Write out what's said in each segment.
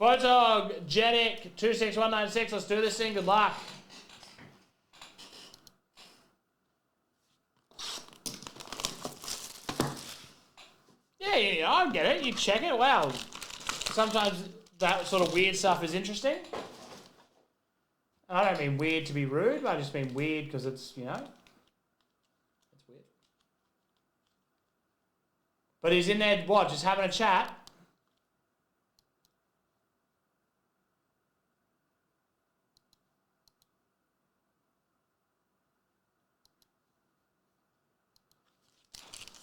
Photogenic 26196. Let's do this thing. Good luck. Yeah, I get it. You check it. Wow. Sometimes that sort of weird stuff is interesting. I don't mean weird to be rude, but I just mean weird because it's, you know, it's weird. But he's in there, what, just having a chat?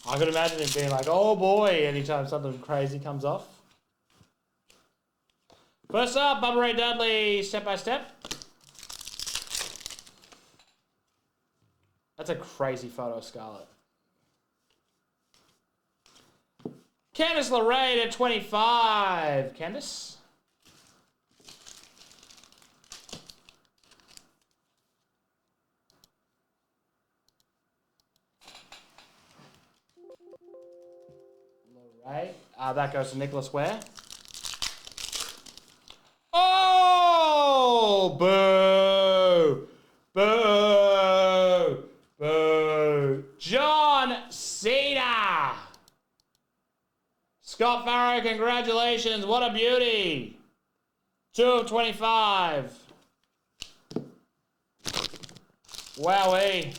I could imagine him being like, oh boy, anytime something crazy comes off. First up, Bubba Ray Dudley, step by step. That's a crazy photo, Scarlett. Candice LeRae at 25. Candice. LeRae. That goes to Nicholas Ware. Oh! Boo! Boo! Boo! John Cena! Scott Farrow, congratulations. What a beauty. 2 of 25. Wowee.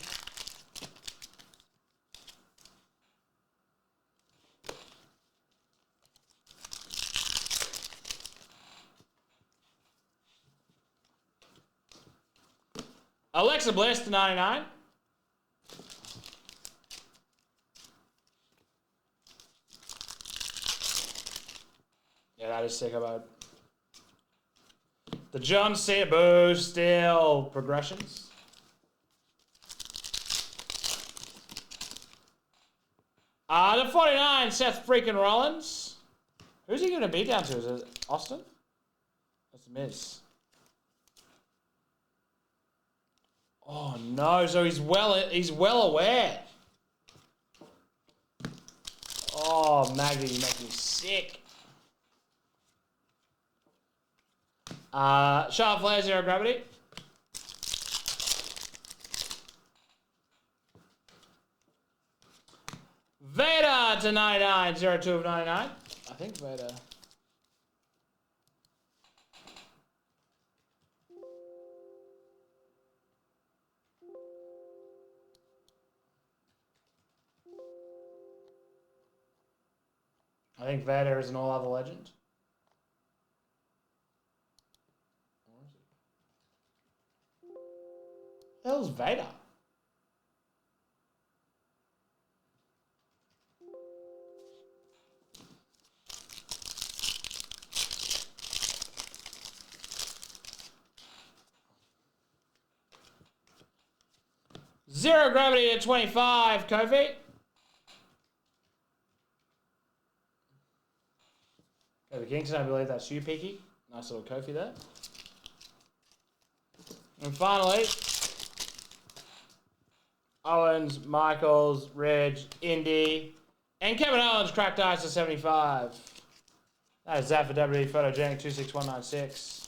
Alexa Bliss to 99. Yeah, that is sick about the John Cena boo still progressions. The 49, Seth freaking Rollins. Who's he going to beat down to? Is it Austin? That's Miz. Oh no! So he's well aware. Oh, Maggie, you make me sick. Charlotte Flair, Zero Gravity. Vader to 99, 02 of 99. I think Vader. I think Vader is an all-other legend. Where is he? The hell's Vader? Zero Gravity at 25, Kofi. Kofi Kingston, I believe that's you, Peaky. Nice little Kofi there. And finally, Owens, Michaels, Ridge, Indy, and Kevin Owens cracked ice to 75. That is that for WWE Photogenic 26196.